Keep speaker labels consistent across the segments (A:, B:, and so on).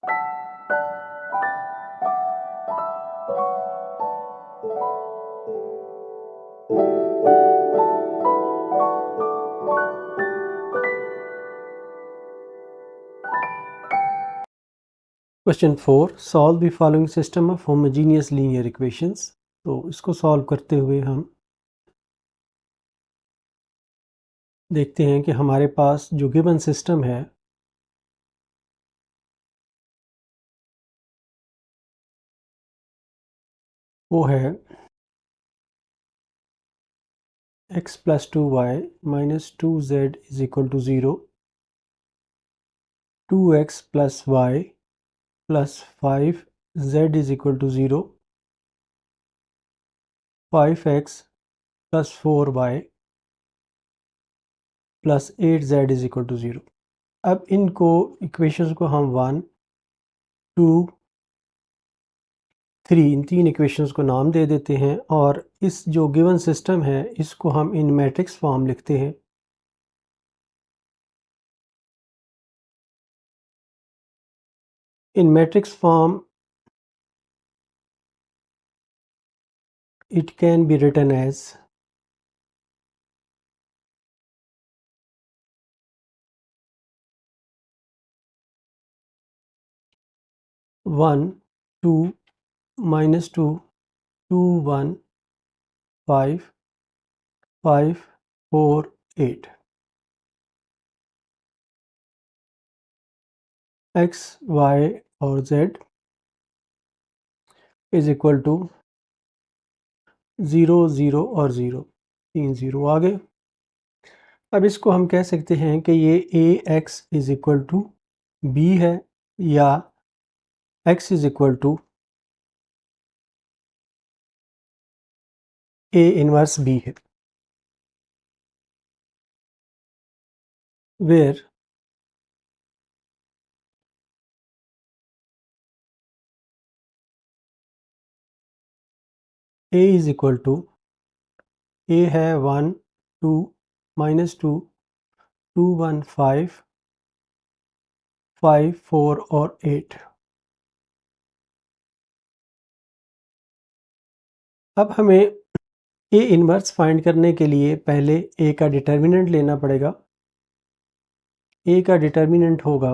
A: Question 4 solve the following system of homogeneous linear equations. तो इसको solve करते हुए हम देखते हैं कि हमारे पास जो गिवन सिस्टम है वो है x plus 2y minus 2z is equal to 0, 2x plus y plus 5z is equal to 0, 5x plus 4y plus 8z is equal to 0। अब इनको इक्वेशंस को हम 1, 2, 3 इन तीन इक्वेशंस को नाम दे देते हैं और इस जो गिवन सिस्टम है इसको हम इन मैट्रिक्स फॉर्म लिखते हैं। In matrix form, it can be written as one, two, minus two, two, one, five, five, four, eight। x, y और z इज इक्वल टू 0, 0 और 0, 3 0 आ गए। अब इसको हम कह सकते हैं कि ये ax is equal to b है या x is equal to a inverse b है, where a is equal to a है 1, 2, minus 2, 2, 1, 5, 5, 4 और 8। अब हमें ए इनवर्स फाइंड करने के लिए पहले ए का डिटर्मिनेंट लेना पड़ेगा। ए का डिटर्मिनेंट होगा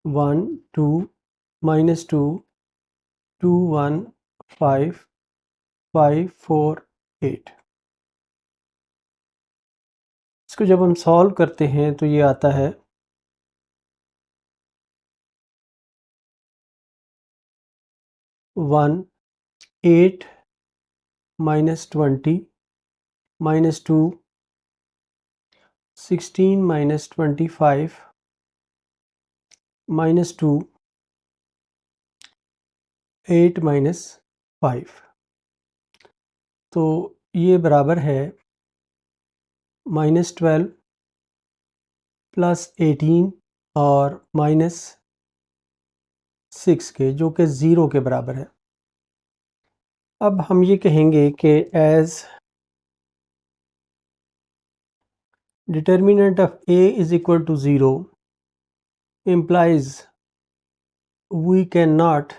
A: 1, 2, minus 2, 2, 1, 5, 5, 4, 8। इसको जब हम सॉल्व करते हैं तो ये आता है 1, 8, minus 20, minus 2, 16, minus 25, minus 2, 8, minus 5। तो ये बराबर है -12 प्लस 18 और -6 के, जो कि 0 के बराबर है। अब हम ये कहेंगे कि as determinant of a is equal to 0 implies we cannot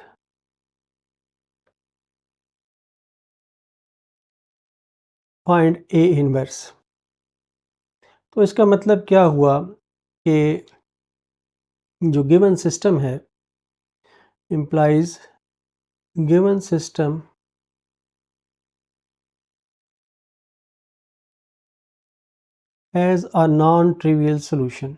A: find a inverse। तो इसका मतलब क्या हुआ कि जो गिवन सिस्टम है implies given system has a non-trivial solution।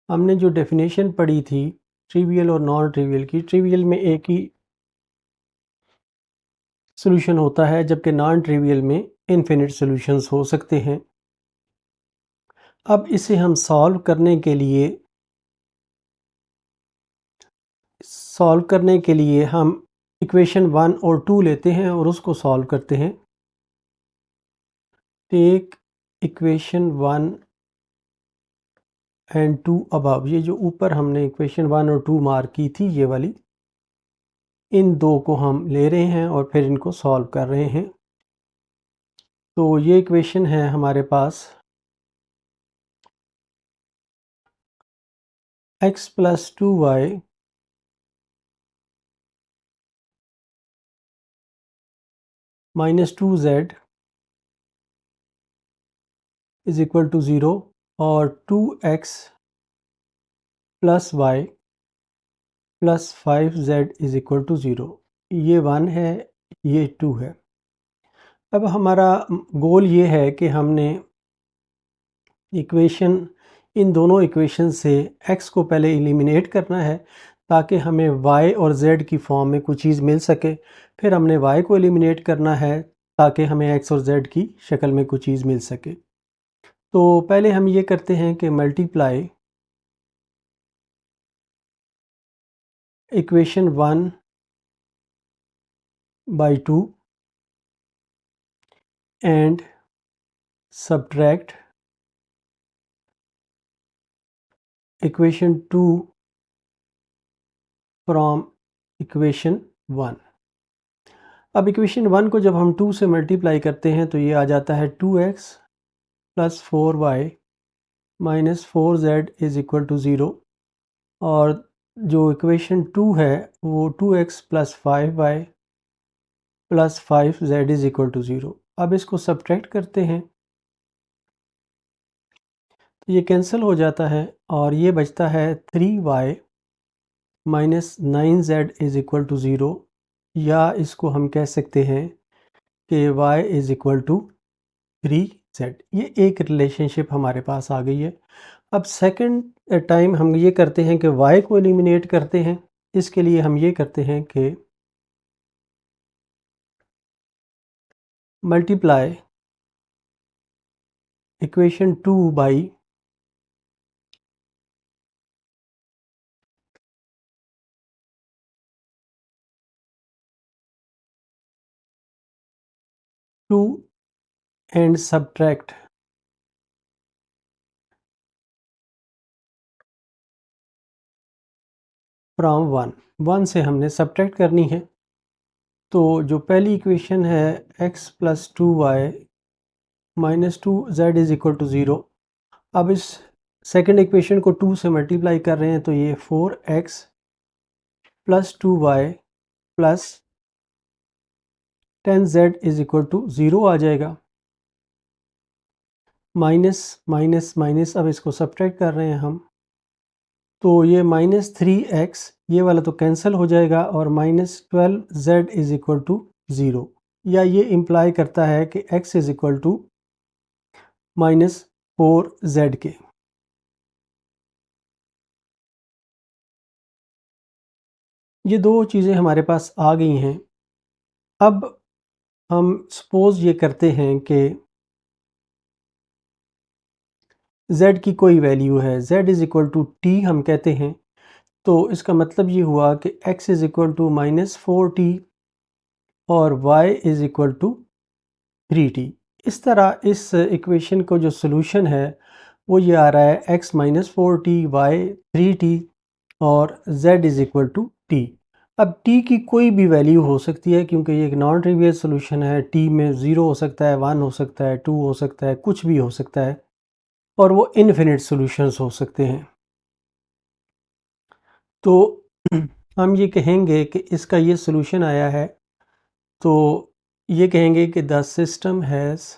A: हमने जो डेफिनेशन पढ़ी थी ट्रिवियल और नॉन ट्रिवियल की, ट्रिवियल में एक ही सॉल्यूशन होता है जबकि नॉन ट्रिवियल में इनफिनिट सॉल्यूशंस हो सकते हैं। अब इसे हम सॉल्व करने के लिए हम इक्वेशन 1 और 2 लेते हैं और उसको सॉल्व करते हैं। टेक इक्वेशन 1 एंड 2 अबव, ये जो ऊपर हमने इक्वेशन 1 और 2 मार्क की थी ये वाली, इन दो को हम ले रहे हैं और फिर इनको सॉल्व कर रहे हैं। तो ये इक्वेशन है हमारे पास x plus 2y minus 2z is equal to 0 और 2x plus Y plus 5z is equal to 0। ये 1 है, ये 2 है। अब हमारा गोल ये है कि हमने इक्वेशन इन दोनों इक्वेशन से x को पहले एलिमिनेट करना है ताकि हमें y और z की फॉर्म में कुछ चीज़ मिल सके। फिर हमने y को एलिमिनेट करना है ताकि हमें x और z की शक्ल में कुछ चीज़ मिल सके। तो पहले हम ये करते हैं कि multiply equation 1 by 2 and subtract equation 2 from equation 1। अब इक्वेशन 1 को जब हम 2 से मल्टीप्लाई करते हैं तो ये आ जाता है 2x plus 4y minus 4z is equal to 0 और जो इक्वेशन 2 है वो 2x plus 5y plus 5z is equal to 0। अब इसको सब्ट्रैक्ट करते हैं तो ये कैंसिल हो जाता है और ये बचता है 3y minus 9z is equal to 0, या इसको हम कह सकते हैं कि y is equal to 3z। ये एक रिलेशनशिप हमारे पास आ गई है। अब सेकंड टाइम हम ये करते हैं कि y को एलिमिनेट करते हैं। इसके लिए हम ये करते हैं कि multiply equation 2 by two and subtract from 1 से हमने सब्ट्रैक्ट करनी है। तो जो पहली इक्वेशन है x plus 2y minus 2z is equal to 0। अब इस सेकंड इक्वेशन को 2 से मल्टीप्लाई कर रहे हैं तो ये 4x plus 2y plus 10z is equal to 0 आ जाएगा। माइनस माइनस माइनस, अब इसको सब्ट्रैक्ट कर रहे हैं हम तो ये माइनस 3x ये वाला तो कैंसिल हो जाएगा और minus 12z is equal to 0, या ये इम्प्लाई करता है कि x is equal to minus 4z के। ये दो चीज़ें हमारे पास आ गई हैं। अब हम सपोज़ ये करते हैं कि z की कोई वैल्यू है, z is equal to t हम कहते हैं। तो इसका मतलब ये हुआ कि x is equal to minus 4t और y is equal to 3t। इस तरह इस इक्वेशन को जो सोल्यूशन है वो ये आ रहा है x minus 4t, y 3t और z is equal to t। अब t की कोई भी वैल्यू हो सकती है क्योंकि ये एक नॉन ट्रिवियल सोल्यूशन है। t में 0 हो सकता है, 1 हो सकता है, 2 हो सकता है, कुछ भी हो सकता है और वो इनफिनिट सॉल्यूशंस हो सकते हैं। तो हम ये कहेंगे कि इसका ये सॉल्यूशन आया है तो ये कहेंगे कि the system has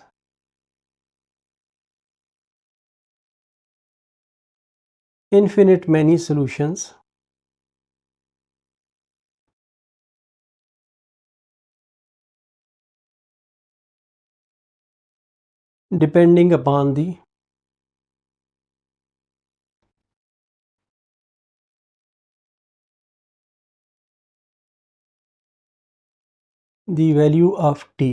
A: infinite many solutions depending upon the value of t।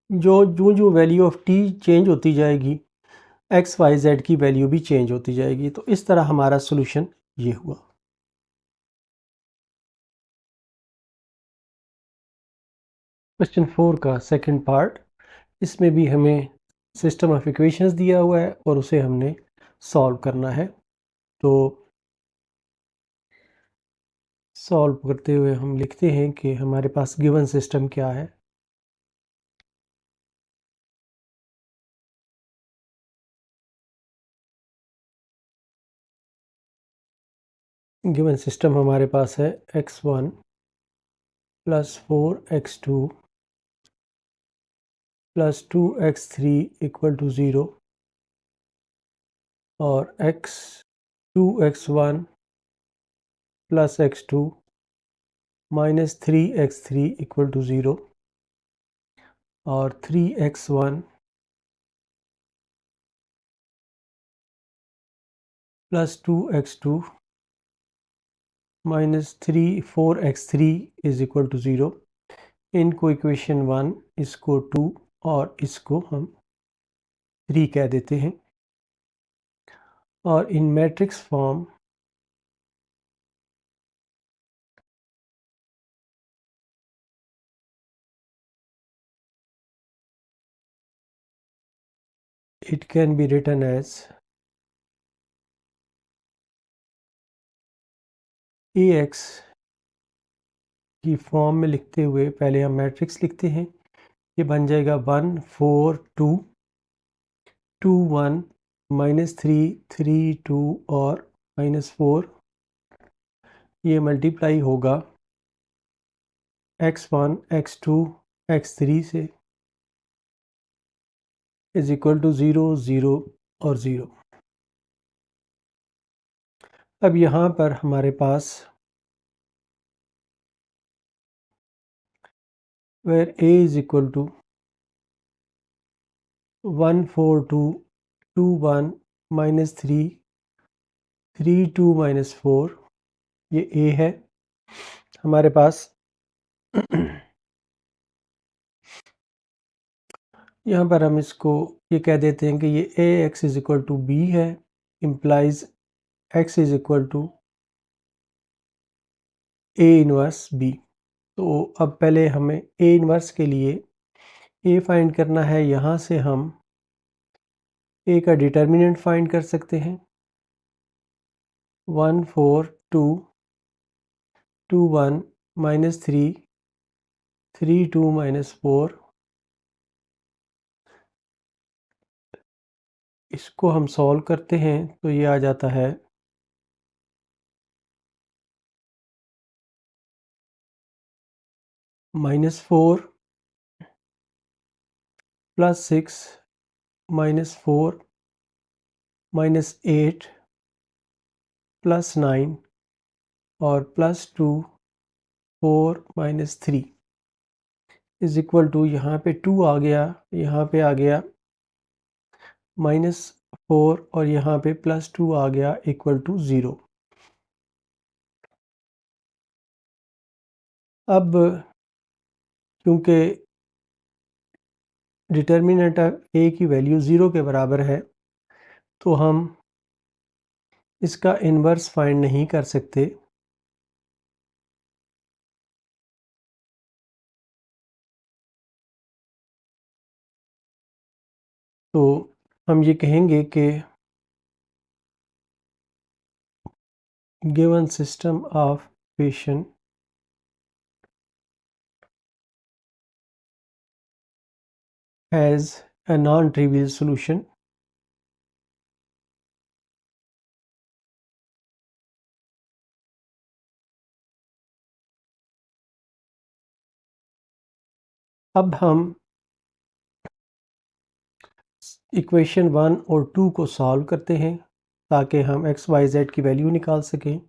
A: जो वैल्यू ऑफ t चेंज होती जाएगी एक्स वाई जेड की वैल्यू भी चेंज होती जाएगी। तो इस तरह हमारा सोल्यूशन ये हुआ। क्वेश्चन 4 का सेकंड पार्ट, इसमें भी हमें सिस्टम ऑफ इक्वेशंस दिया हुआ है और उसे हमने सॉल्व करना है। तो सॉल्व करते हुए हम लिखते हैं कि हमारे पास गिवन सिस्टम क्या है। गिवन सिस्टम हमारे पास है x1 plus 4x2 plus 2x3 equal to 0 और 2x1 plus x2 minus 3x3 equal to 0 और 3x1 plus 2x2 minus 4x3 is equal to 0। इनको इक्वेशन 1, इसको 2 और इसको हम 3 कह देते हैं। और in matrix form it can be written as AX की फॉर्म में लिखते हुए पहले हम मैट्रिक्स लिखते हैं। ये बन जाएगा 1 4 2 2 1 माइनस 3 3 2 और माइनस 4। ये मल्टीप्लाई होगा x1 x2 x3 से इज इक्वल टू 0 0 और 0। अब यहाँ पर हमारे पास where a is equal to 1 4 2 2 1 minus 3 3 2 minus 4, ये a है हमारे पास। यहाँ पर हम इसको ये कह देते हैं कि ये a x is equal to b है, implies x is equal to a inverse b। तो अब पहले हमें a इनवर्स के लिए a फाइंड करना है। यहाँ से हम a का डिटर्मिनेंट फाइंड कर सकते हैं। 1 4 2 2 1 माइनस 3 3 2 माइनस 4। इसको हम सॉल्व करते हैं तो ये आ जाता है -4 प्लस 6 -4 -8 प्लस 9 और प्लस 2 4 -3 इज इक्वल टू, यहाँ पे 2 आ गया, यहाँ पे आ गया -4 और यहाँ पे प्लस 2 आ गया इक्वल टू 0। अब क्योंकि डिटर्मिनेंट a की वैल्यू 0 के बराबर है तो हम इसका इन्वर्स फाइंड नहीं कर सकते। तो हम ये कहेंगे कि given system of equation has a non-trivial solution। अब हम इक्वेशन 1 और 2 को सॉल्व करते हैं ताकि हम x y z की वैल्यू निकाल सकें।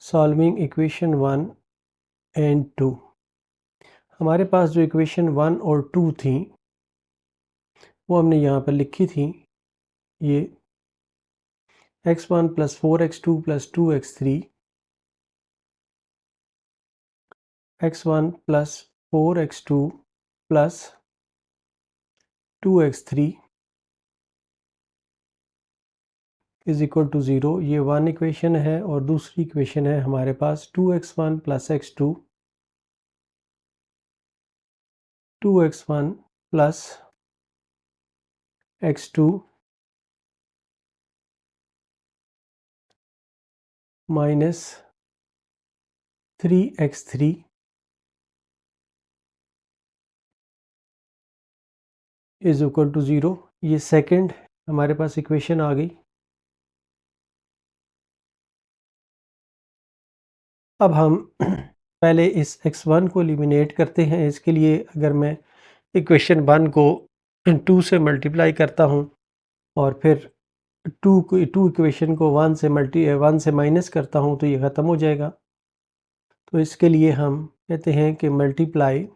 A: Solving equation 1 and 2। हमारे पास जो इक्वेशन 1 और 2 थी वो हमने यहाँ पर लिखी थी। ये x1 plus 4x2 plus 2x3 x1 plus 4x2 plus 2x3 is equal to 0। ये 1 इक्वेशन है और दूसरी इक्वेशन है हमारे पास 2x1 plus x2 2x1 plus x2 minus 3x3 is equal to 0। ये सेकंड हमारे पास इक्वेशन आ गई। अब हम पहले इस x1 को एलिमिनेट करते हैं। इसके लिए अगर मैं इक्वेशन 1 को 2 से मल्टीप्लाई करता हूँ और फिर 2 इक्वेशन को 1 से माइनस करता हूँ तो ये ख़त्म हो जाएगा। तो इसके लिए हम कहते हैं कि multiply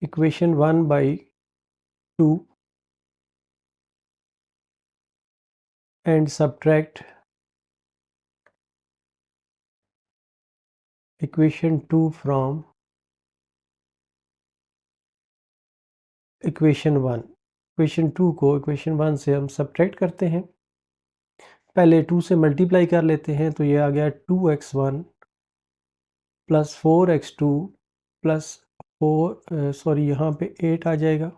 A: equation 1 by 2 and subtract equation 2 from equation 1। Equation 2 को इक्वेशन 1 से हम सब्ट्रैक्ट करते हैं। पहले 2 से मल्टीप्लाई कर लेते हैं तो ये आ गया 2x1 प्लस 4x2 प्लस 4 यहाँ पे 8 आ जाएगा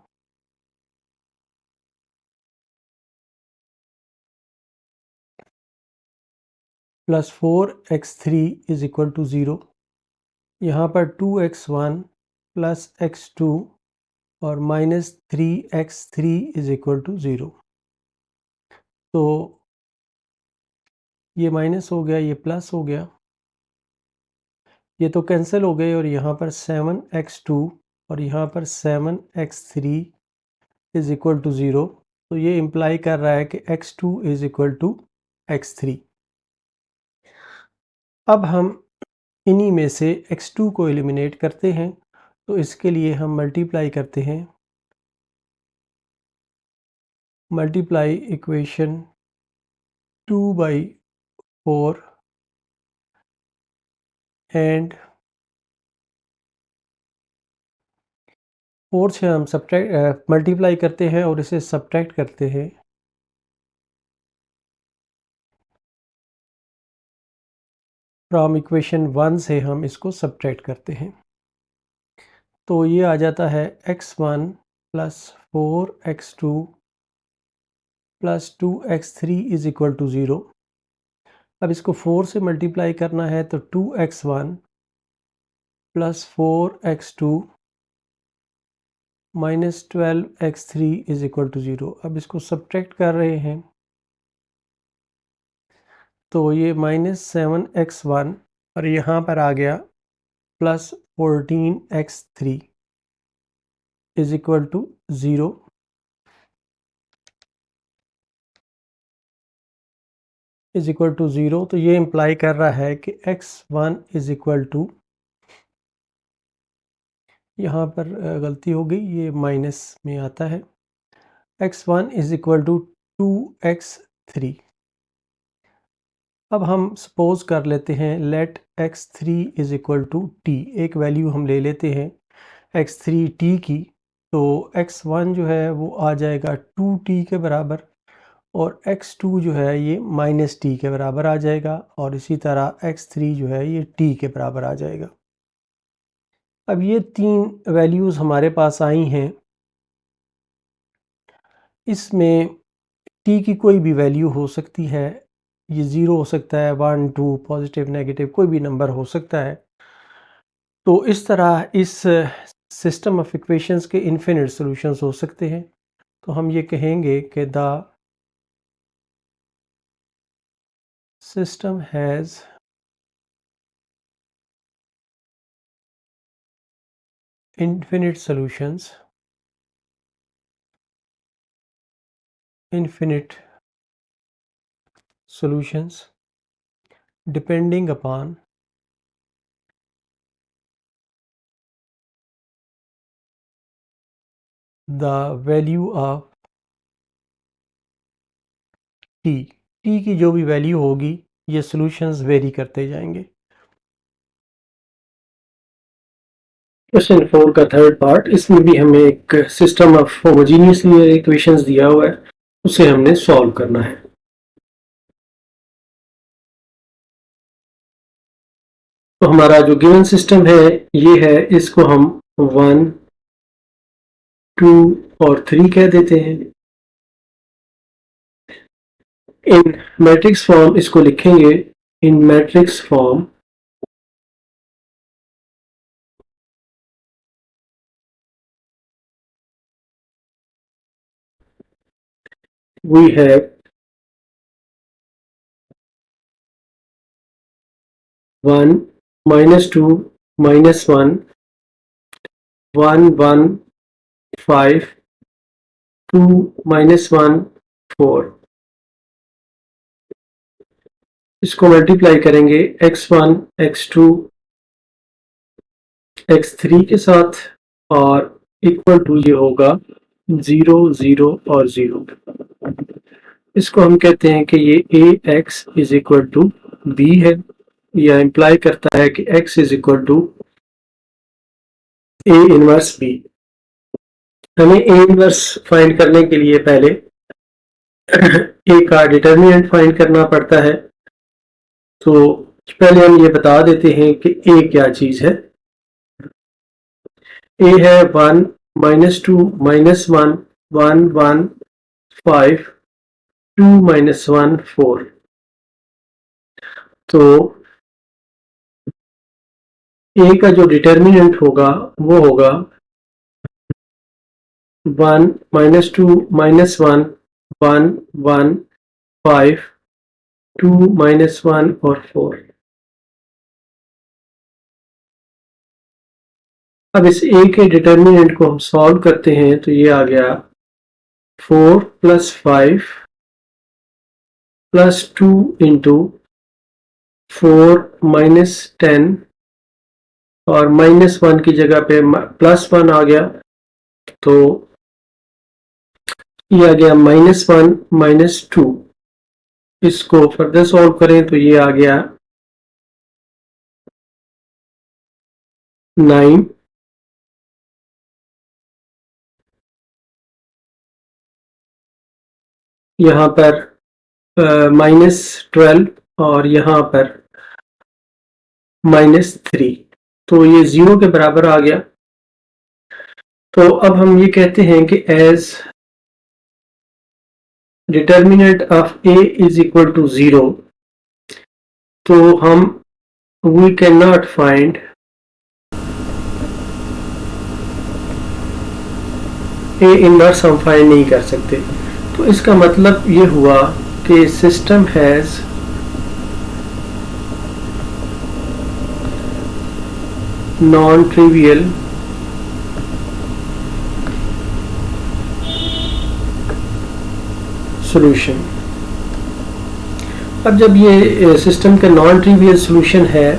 A: plus 4x3 is equal to 0। यहाँ पर 2x1 प्लस x2 और minus 3x3 is equal to 0। तो ये माइनस हो गया, ये प्लस हो गया, ये तो कैंसिल हो गए और यहाँ पर 7x2 और यहाँ पर 7x3 इज इक्वल टू 0। तो ये इम्प्लाई कर रहा है कि x2 is equal to x3। अब हम इन्हीं में से x2 को एलिमिनेट करते हैं। तो इसके लिए हम मल्टीप्लाई करते हैं, मल्टीप्लाई इक्वेशन 2 बाई 4 एंड 4 से हम मल्टीप्लाई करते हैं और इसे सब्ट्रैक्ट करते हैं। फ्रॉम इक्वेशन 1 से हम इसको सब्ट्रैक्ट करते हैं तो ये आ जाता है x1 plus 4x2 plus 2x3 is equal to 0। अब इसको 4 से मल्टीप्लाई करना है तो 2x1 plus 4x2 minus 12x3 is equal to 0। अब इसको सब्ट्रैक्ट कर रहे हैं तो ये -7x1 और यहाँ पर आ गया plus 14x3 is equal to 0। Is equal to 0 तो ये इम्प्लाई कर रहा है कि x1 इज इक्वल टू, यहाँ पर गलती हो गई, ये माइनस में आता है, x1 is equal to 2x3। अब हम सपोज कर लेते हैं let x3 is equal to t, एक वैल्यू हम ले लेते हैं x3 t की। तो x1 जो है वो आ जाएगा 2t के बराबर और x2 जो है ये माइनस टी के बराबर आ जाएगा और इसी तरह x3 जो है ये t के बराबर आ जाएगा। अब ये तीन वैल्यूज़ हमारे पास आई हैं, इसमें t की कोई भी वैल्यू हो सकती है, ये 0 हो सकता है, 1 2 पॉजिटिव नेगेटिव कोई भी नंबर हो सकता है। तो इस तरह इस सिस्टम ऑफ इक्वेशंस के इन्फिनिट सॉल्यूशंस हो सकते हैं। तो हम ये कहेंगे कि the system has infinite solutions, infinite solutions depending upon the value of t। t की जो भी वैल्यू होगी ये सॉल्यूशंस वेरी करते जाएंगे। क्वेश्चन 4 का थर्ड पार्ट, इसमें भी हमें एक system of homogeneous linear equations दिया हुआ है, उसे हमने सॉल्व करना है। तो हमारा जो गिवन सिस्टम है ये है, इसको हम 1 2 और 3 कह देते हैं। इन मैट्रिक्स फॉर्म इसको लिखेंगे, इन मैट्रिक्स फॉर्म we have 1 -2 -1 1 1 5 2 -1 4। इसको मल्टीप्लाई करेंगे x1 x2 x3 के साथ और इक्वल टू ये होगा 0 0 और 0। इसको हम कहते हैं कि ये ax is equal to b है। यह इंप्लाई करता है कि x is equal to a inverse b। हमें a इनवर्स फाइंड करने के लिए पहले a का डिटर्मिनेंट फाइंड करना पड़ता है। तो पहले हम ये बता देते हैं कि a क्या चीज है। a है 1 -2 -1 1 1 5 2 -1 4। तो a का जो डिटर्मिनेंट होगा वो होगा 1 -2 -1 1 1 5 2 -1 और 4। अब इस a के डिटर्मिनेंट को हम सॉल्व करते हैं तो ये आ गया 4 + 5 + 2 इंटू 4 - 10 और -1 की जगह पे +1 आ गया तो ये आ गया -1 -2। इसको फर्दर सॉल्व करें तो ये आ गया 9 यहाँ पर -12 और यहाँ पर -3। तो ये 0 के बराबर आ गया। तो अब हम ये कहते हैं कि as determinant of a is equal to 0 तो हम we can not find a inverse हम फाइंड नहीं कर सकते। तो इसका मतलब ये हुआ कि system has non trivial solution. अब जब ये सिस्टम का नॉन ट्रिवियल सॉल्यूशन है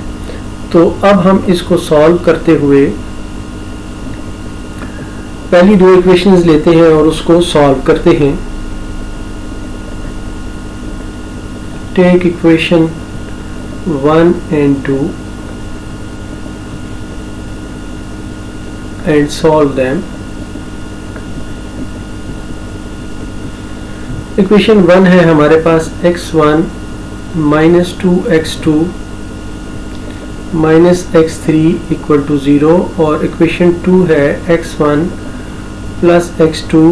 A: तो अब हम इसको सॉल्व करते हुए पहली दो इक्वेशंस लेते हैं और उसको सॉल्व करते हैं। Take equation 1 and 2 and solve them। Equation 1 है हमारे पास x1 -2x2 -x3 = 0 और इक्वेशन 2 है x1 + x2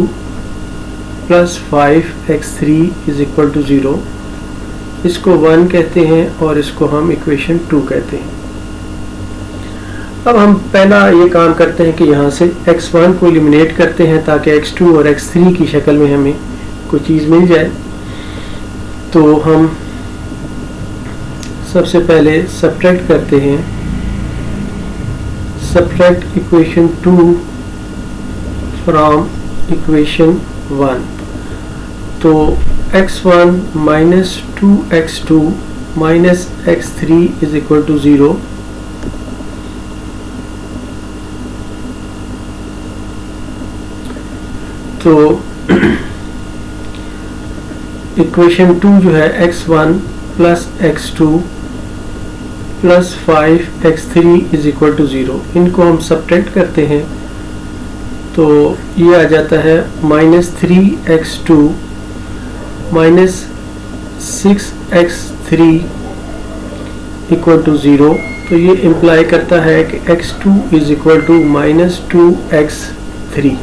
A: + 5x3 = 0। इसको 1 कहते हैं और इसको हम इक्वेशन 2 कहते हैं। अब हम पहला ये काम करते हैं कि यहाँ से x1 को एलिमिनेट करते हैं ताकि x2 और x3 की शक्ल में हमें कोई चीज़ मिल जाए। तो हम सबसे पहले सब्ट्रैक्ट करते हैं। Subtract equation 2 from equation 1। तो x1 -2x2 -x3 = 0। तो इक्वेशन 2 जो है x1 + x2 + 5x3 = 0। इनको हम सब्ट्रैक्ट करते हैं तो ये आ जाता है -3x2 -6x3 = 0। तो ये इम्प्लाई करता है कि x2 = -2x3।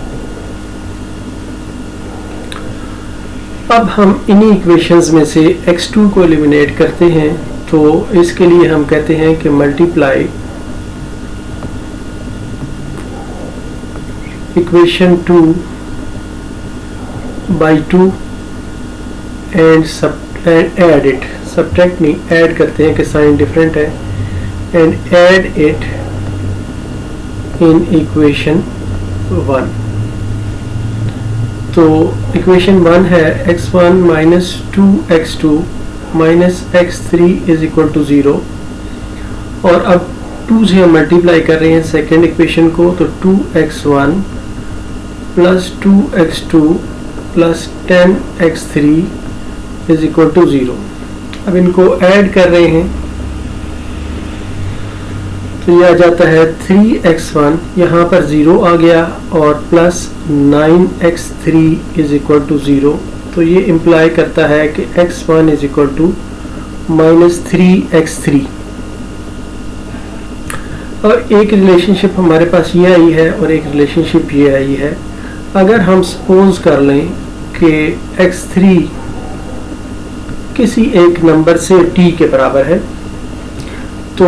A: अब हम इन्हीं इक्वेशंस में से x2 को एलिमिनेट करते हैं। तो इसके लिए हम कहते हैं कि multiply equation 2 by 2 and add it. Subtract नहीं, ऐड करते हैं कि साइन डिफरेंट है। and add it in equation 1. तो इक्वेशन 1 है x1 minus 2x2 minus x3 is equal to 0, और अब 2 से हम मल्टीप्लाई कर रहे हैं सेकेंड इक्वेशन को, तो 2x1 plus 2x2 plus 10x3 is equal to 0. अब इनको ऐड कर रहे हैं तो ये आ जाता है 3x1, यहाँ पर 0 आ गया, और plus 9x3 is equal to 0. तो ये इम्प्लाई करता है कि x1 is equal to minus 3x3. और एक रिलेशनशिप हमारे पास ये आई है और एक रिलेशनशिप ये आई है. अगर हम सपोज कर लें कि x3 किसी एक नंबर से t के बराबर है, तो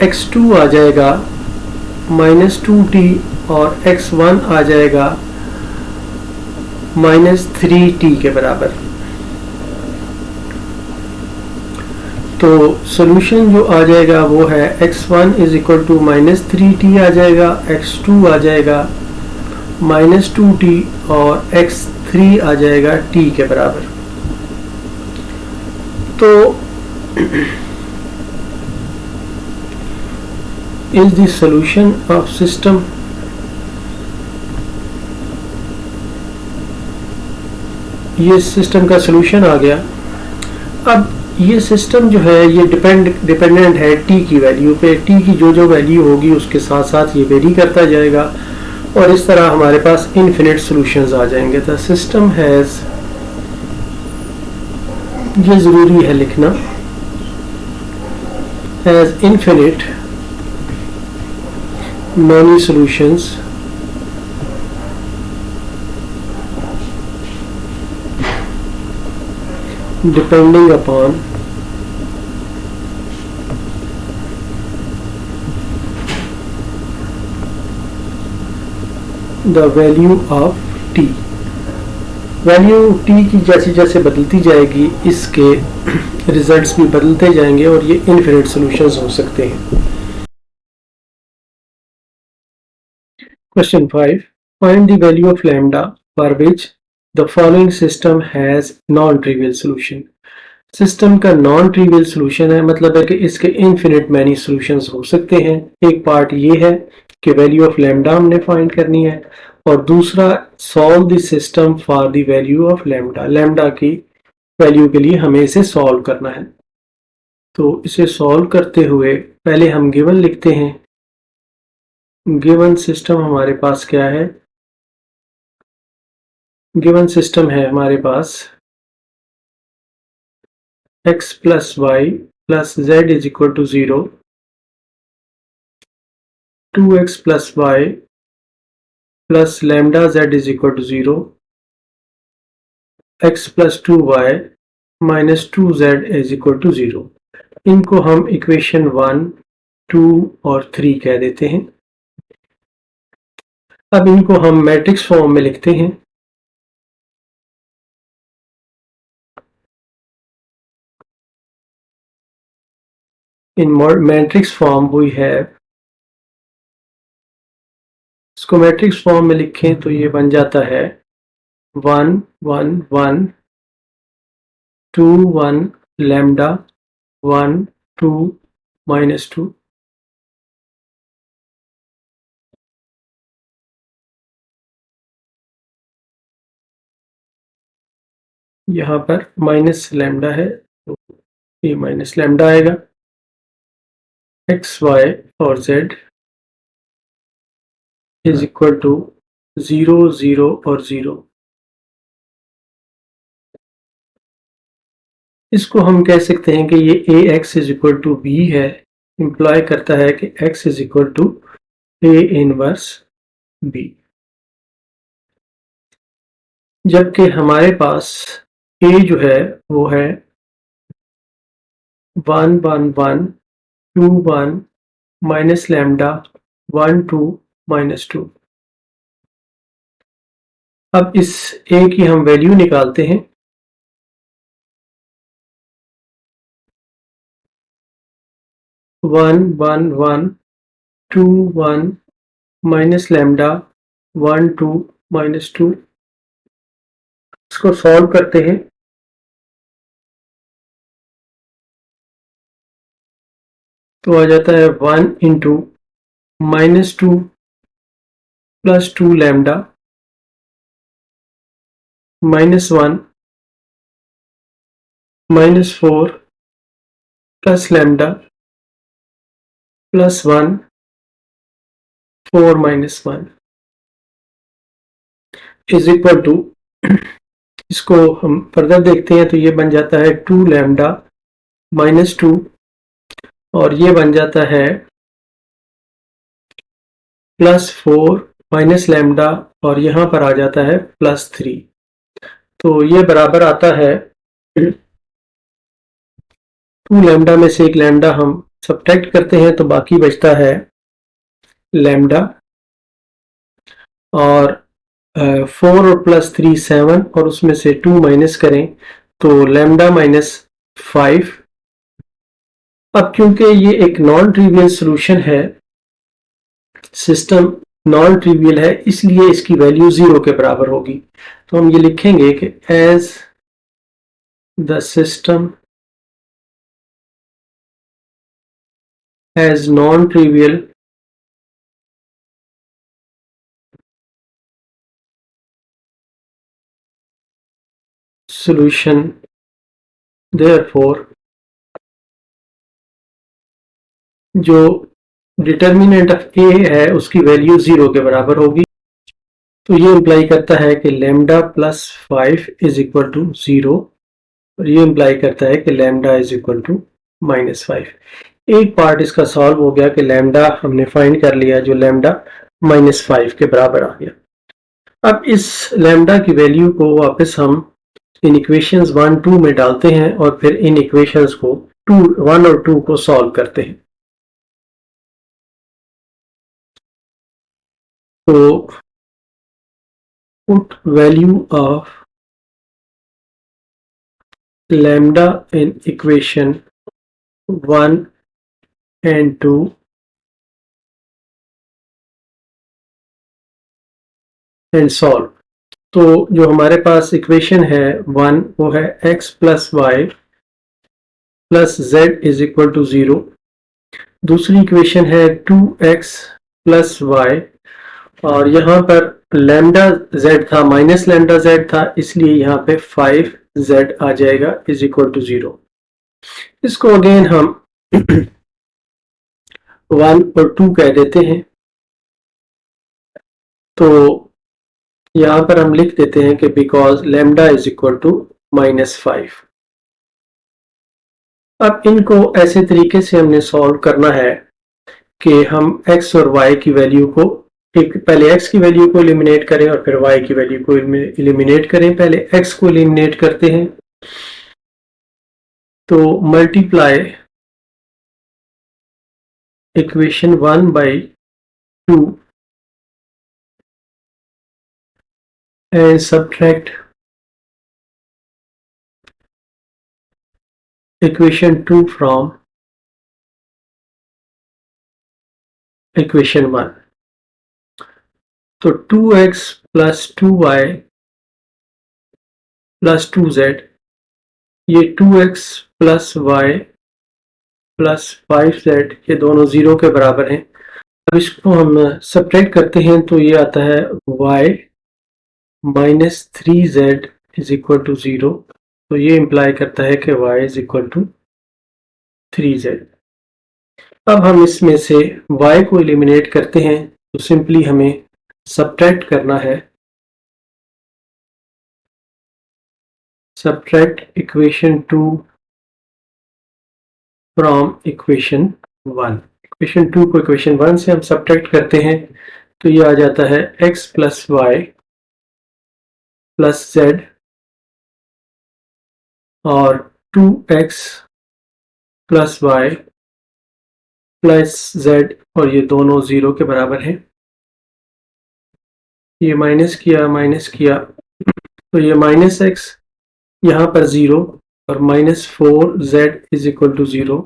A: x2 आ जाएगा माइनस 2t और x1 आ जाएगा माइनस 3t के बराबर. तो सॉल्यूशन जो आ जाएगा वो है x1 is equal to minus 3t आ जाएगा, x2 आ जाएगा माइनस 2t और x3 आ जाएगा t के बराबर. तो is the solution of system. ये सिस्टम का सॉल्यूशन आ गया. अब ये सिस्टम जो है ये डिपेंडेंट है t की वैल्यू पे. t की जो जो वैल्यू होगी उसके साथ साथ ये वेरी करता जाएगा, और इस तरह हमारे पास इनफिनिट सॉल्यूशंस आ जाएंगे. द सिस्टम हैज, ये ज़रूरी है लिखना, has infinite many solutions depending upon the value of t. Value t की जैसे जैसे बदलती जाएगी इसके रिजल्ट्स भी बदलते जाएंगे और ये इनफिनिट सॉल्यूशंस हो सकते हैं. Question 5. Find the value of lambda for which the following system has non-trivial solution. System का नॉन ट्रिवियल सॉल्यूशन है, मतलब है कि इसके इनफिनिट मैनी सॉल्यूशंस हो सकते हैं. एक पार्ट ये है कि वैल्यू ऑफ लैम्डा हमने फाइंड करनी है, और दूसरा solve the system for the value of lambda. Lambda की वैल्यू के लिए हमें इसे सॉल्व करना है. तो इसे सॉल्व करते हुए पहले हम गिवन लिखते हैं. गिवन सिस्टम हमारे पास क्या है? गिवन सिस्टम है हमारे पास x plus Y plus Z is equal to 0, 2x plus Y plus lambda Z is equal to 0, x plus 2y minus 2z is equal to 0. इनको हम इक्वेशन 1, 2 और 3 कह देते हैं. अब इनको हम मैट्रिक्स फॉर्म में लिखते हैं. इन मैट्रिक्स फॉर्म वी हैव, इसको मैट्रिक्स फॉर्म में लिखें तो ये बन जाता है 1 1 1 2 1 लैम्डा 1 2 माइनस 2. यहाँ पर माइनस लैम्डा है तो ये माइनस लैम्डा आएगा. एक्स वाई और जेड इज इक्वल टू 0 0 और 0. इसको हम कह सकते हैं कि ये A X is equal to B है. इंप्लॉय करता है कि x is equal to A inverse B. जबकि हमारे पास a जो है वो है 1 1 1 2 1 माइनस लैम्डा 1 2 माइनस 2. अब इस a की हम वैल्यू निकालते हैं. 1 1 1 2 1 माइनस लैम्डा 1 2 माइनस 2। इसको सॉल्व करते हैं तो आ जाता है 1 into minus 2 plus 2 lambda minus 1 minus 4 plus lambda plus 1 4 minus 1 is equal to, इसको हम फर्दर देखते हैं तो ये बन जाता है 2 लैम्डा माइनस 2 और ये बन जाता है प्लस 4 माइनस लैम्डा और यहाँ पर आ जाता है प्लस 3। तो ये बराबर आता है 2 लैम्डा में से एक लैम्डा हम सब्ट्रैक्ट करते हैं तो बाकी बचता है लैम्डा और 4 और प्लस 3 7 और उसमें से 2 माइनस करें तो लैम्डा माइनस 5। अब क्योंकि ये एक नॉन ट्रिवियल सॉल्यूशन है, सिस्टम नॉन ट्रिवियल है, इसलिए इसकी वैल्यू 0 के बराबर होगी। तो हम ये लिखेंगे कि as the system has non trivial solution, therefore जो डिटर्मिनेंट ऑफ ए है उसकी वैल्यू 0 के बराबर होगी। तो ये इंप्लाई करता है कि lambda plus 5 is equal to 0 और ये इंप्लाई करता है कि lambda is equal to minus 5। एक पार्ट इसका सॉल्व हो गया कि लैम्डा हमने फाइंड कर लिया जो लैम्डा माइनस 5 के बराबर आ गया। अब इस लैम्डा की वैल्यू को वापस हम इन इक्वेशंस 1 2 में डालते हैं और फिर इन इक्वेशंस को 1 और 2 को सॉल्व करते हैं। तो put value of lambda in equation 1 and 2 and solve. तो जो हमारे पास इक्वेशन है 1 वो है x plus Y plus Z is equal to 0। दूसरी इक्वेशन है 2x प्लस वाई और यहाँ पर लैम्डा z था माइनस लैम्डा z था, इसलिए यहाँ पे 5z आ जाएगा इज इक्वल टू 0। इसको अगेन हम 1 और 2 कह देते हैं। तो यहाँ पर हम लिख देते हैं कि because lambda is equal to minus 5। अब इनको ऐसे तरीके से हमने सॉल्व करना है कि हम x और y की वैल्यू को, एक पहले x की वैल्यू को एलिमिनेट करें और फिर y की वैल्यू को एलिमिनेट करें। पहले x को एलिमिनेट करते हैं तो multiply equation 1 by 2 and subtract equation 2 from equation 1। तो 2x plus 2y plus 2z, ये 2x plus y plus 5z ये दोनों 0 के बराबर हैं। अब इसको हम सब्ट्रैक्ट करते हैं तो ये आता है y minus 3z is equal to 0। तो ये इंप्लाई करता है कि y is equal to 3z। अब हम इसमें से y को एलिमिनेट करते हैं तो सिंपली हमें सब्ट्रैक्ट करना है, subtract equation 2 from equation 1। Equation 2 को इक्वेशन 1 से हम सब्ट्रैक्ट करते हैं तो ये आ जाता है x plus Y plus z और 2x plus Y plus z और ये दोनों 0 के बराबर हैं। ये माइनस किया तो ये माइनस x यहाँ पर 0 और minus 4z is equal to 0।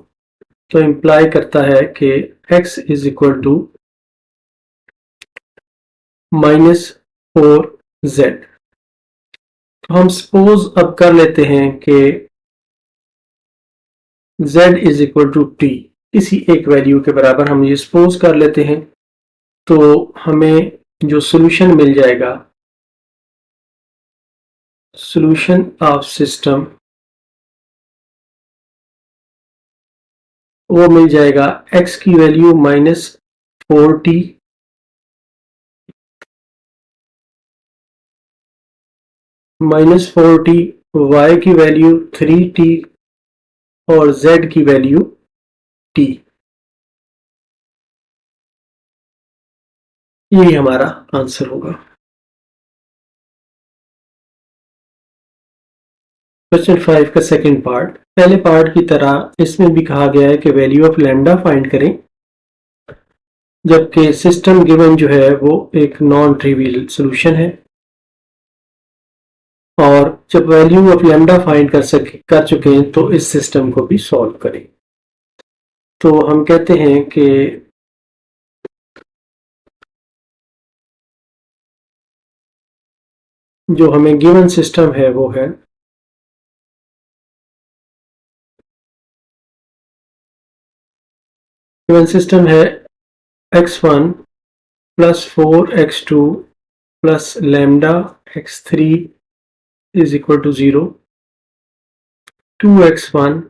A: तो इम्प्लाई करता है कि x is equal to -4z। तो हम सपोज अब कर लेते हैं कि z is equal to t, किसी एक वैल्यू के बराबर हम ये सपोज कर लेते हैं। तो हमें जो सोल्यूशन मिल जाएगा, सोल्यूशन ऑफ सिस्टम, वो मिल जाएगा x की वैल्यू -4t, -4t, y की वैल्यू 3t और z की वैल्यू t। यही हमारा आंसर होगा। क्वेश्चन 5 का सेकंड पार्ट, पहले पार्ट की तरह इसमें भी कहा गया है कि वैल्यू ऑफ लैम्डा फाइंड करें, जबकि सिस्टम गिवन जो है वो एक नॉन ट्रिवियल सॉल्यूशन है। और जब वैल्यू ऑफ लैम्डा फाइंड कर चुके हैं तो इस सिस्टम को भी सॉल्व करें। तो हम कहते हैं कि जो हमें गिवन सिस्टम है वो है गिवन सिस्टम है x1 plus 4x2 plus lambda x3 is equal to 0, 2x1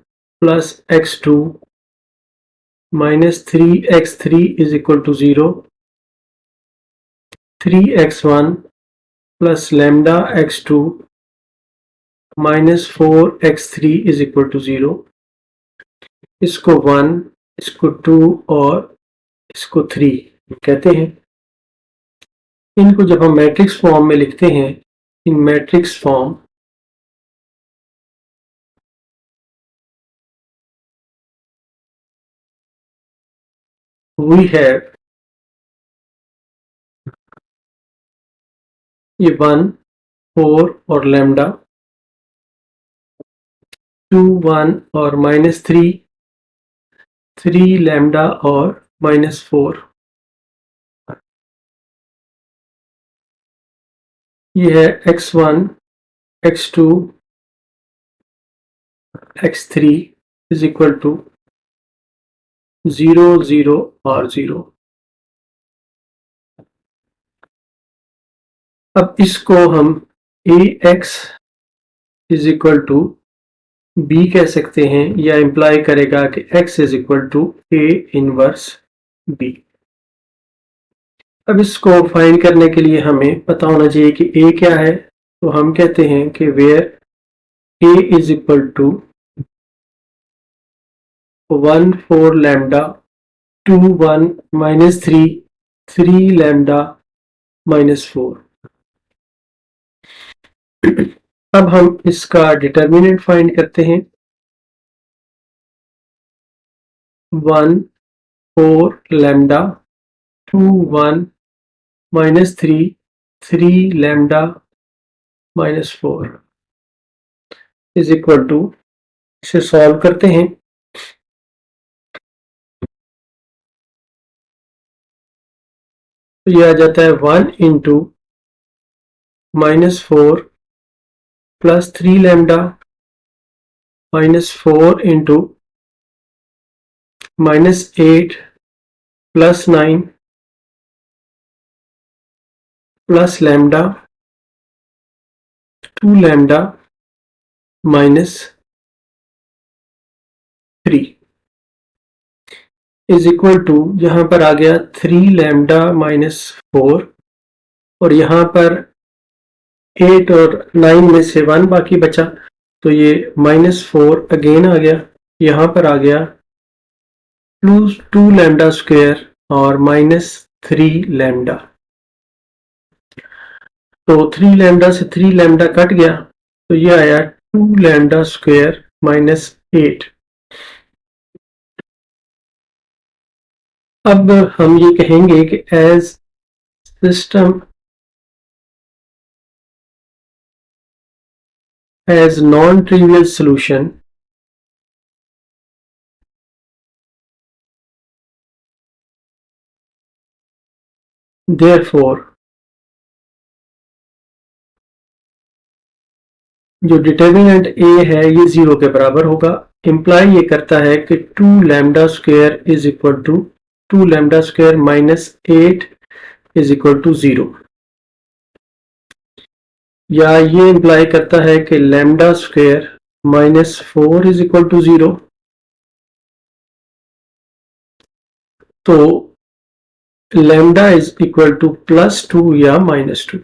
A: plus x2 minus 3x3 is equal to 0, 3x1 plus lambda x2 minus 4x3 is equal to 0। इसको 1, इसको 2 और इसको 3 कहते हैं। इनको जब हम मैट्रिक्स फॉर्म में लिखते हैं, इन मैट्रिक्स फॉर्म, वी हैव ये 1, 4 और लैम्डा, 2, 1 और -3, 3 लैम्डा और -4। ये है x1, x2, x3 is equal to 0, 0 और 0। अब इसको हम ax is equal to b कह सकते हैं, या इंप्लाई करेगा कि x is equal to a inverse b। अब इसको फाइंड करने के लिए हमें पता होना चाहिए कि a क्या है। तो हम कहते हैं कि where a is equal to 1, 4 lambda, 2, 1 -3, 3 lambda -4। अब हम इसका डिटर्मिनेंट फाइंड करते हैं। 1, 4 lambda, 2, 1 -3, 3 lambda -4 is equal to, इसे सॉल्व करते हैं। तो ये आ जाता है 1 into -4 plus 3 lambda -4 into -8 plus 9 plus lambda 2 lambda -3 is equal to, यहां पर आ गया 3 लैम्डा -4 और यहां पर 8 और 9 में से 1 बाकी बचा, तो ये -4 अगेन आ गया, यहां पर आ गया प्लस 2 लैम्डा स्क्वायर और -3 लैम्डा। तो 3 लैम्डा से 3 लैम्डा कट गया, तो ये आया 2 लैम्डा स्क्वायर -8। अब हम ये कहेंगे कि as system has non-trivial solution, therefore जो डिटर्मिनेंट ए है ये 0 के बराबर होगा। इम्प्लाई ये करता है कि 2 lambda square is equal to 2 lambda square minus 8 is equal to 0, या ये इम्प्लाई करता है कि lambda square minus 4 is equal to 0। तो लैम्डा इज इक्वल टू +2 या -2।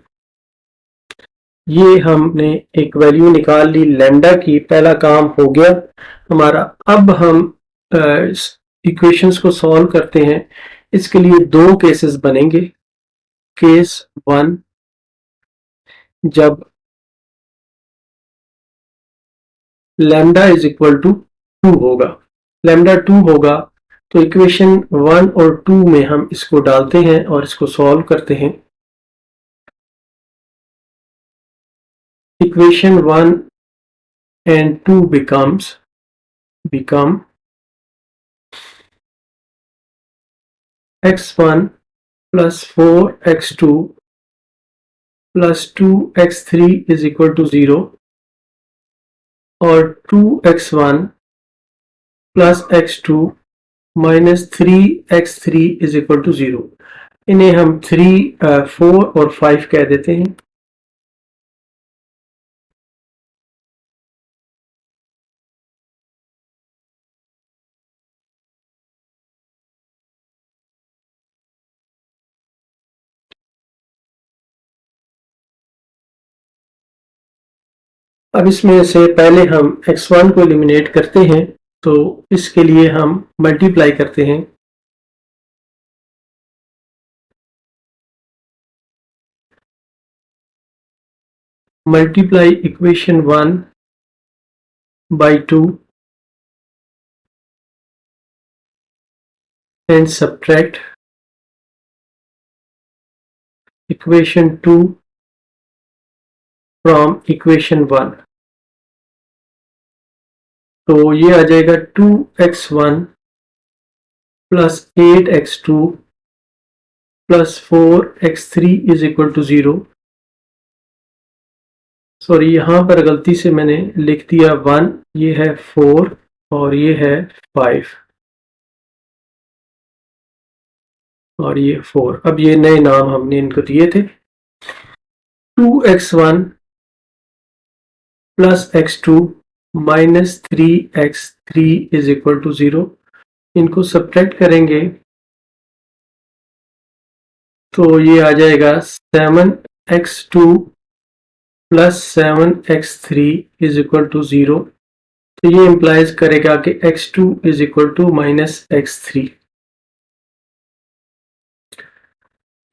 A: ये हमने एक वैल्यू निकाल ली लैम्डा की, पहला काम हो गया हमारा। अब हम इक्वेशंस को सॉल्व करते हैं। इसके लिए दो केसेस बनेंगे। केस 1, जब लैम्डा इज इक्वल टू 2 होगा, लैम्डा 2 होगा तो इक्वेशन 1 और 2 में हम इसको डालते हैं और इसको सॉल्व करते हैं। Equation 1 and 2 become x1 plus 4x2 plus 2x3 is equal to 0, और 2x1 plus x2 minus 3x3 is equal to 0। इन्हें हम 3, 4 और 5 कह देते हैं। अब इसमें से पहले हम x1 को एलिमिनेट करते हैं, तो इसके लिए हम मल्टीप्लाई करते हैं। Multiply equation 1 by 2 and subtract equation 2 from equation 1। तो ये आ जाएगा 2x1 plus 8x2 plus 4x3 is equal to 0। Sorry, यहाँ पर गलती से मैंने लिख दिया 1, ये है 4 और ये है 5 और ये 4। अब ये नए नाम हमने इनको दिए थे। 2x1 plus x2 minus 3x3 is equal to 0। इनको सब्ट्रैक्ट करेंगे तो ये आ जाएगा 7x2 plus 7x3 is equal to 0। तो ये इंप्लाइज करेगा कि x2 is equal to minus x3।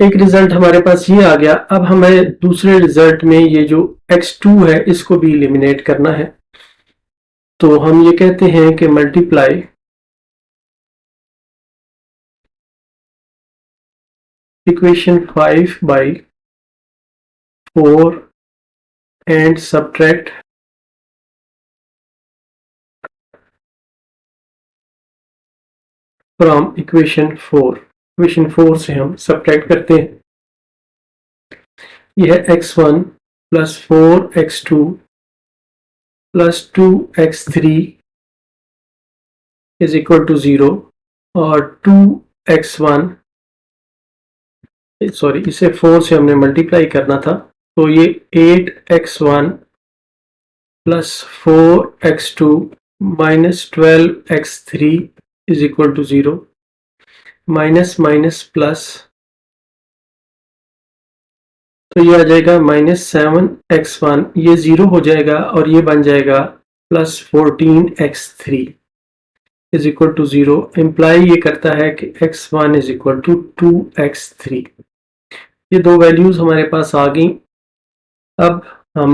A: एक रिजल्ट हमारे पास ये आ गया। अब हमें दूसरे रिजल्ट में ये जो x2 है इसको भी एलिमिनेट करना है। तो हम ये कहते हैं कि multiply equation 5 by 4 and subtract from equation 4। Equation 4 से हम सब्ट्रैक्ट करते हैं। यह है x1 plus 4x2 plus 2x3 is equal to 0, और 2x1, सॉरी इसे 4 से हमने मल्टीप्लाई करना था, तो ये 8x1 plus 4x2 minus 12x3 is equal to 0। Minus minus plus, तो ये आ जाएगा -7x1, ये 0 हो जाएगा और ये बन जाएगा +14x3 is equal to 0। Imply ये करता है कि x1 is equal to 2x3। ये दो वैल्यूज हमारे पास आ गई। अब हम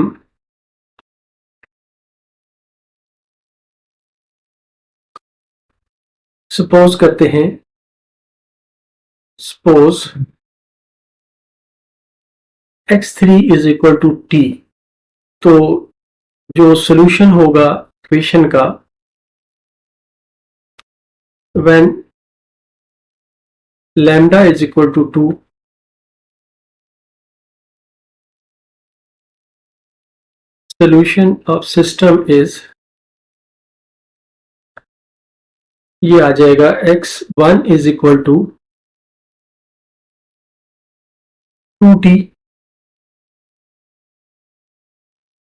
A: सपोज करते हैं, suppose x3 is equal to t। तो जो सोल्यूशन होगा इक्वेशन का, when lambda is equal to 2 solution of system is, ये आ जाएगा x1 is equal to 2t,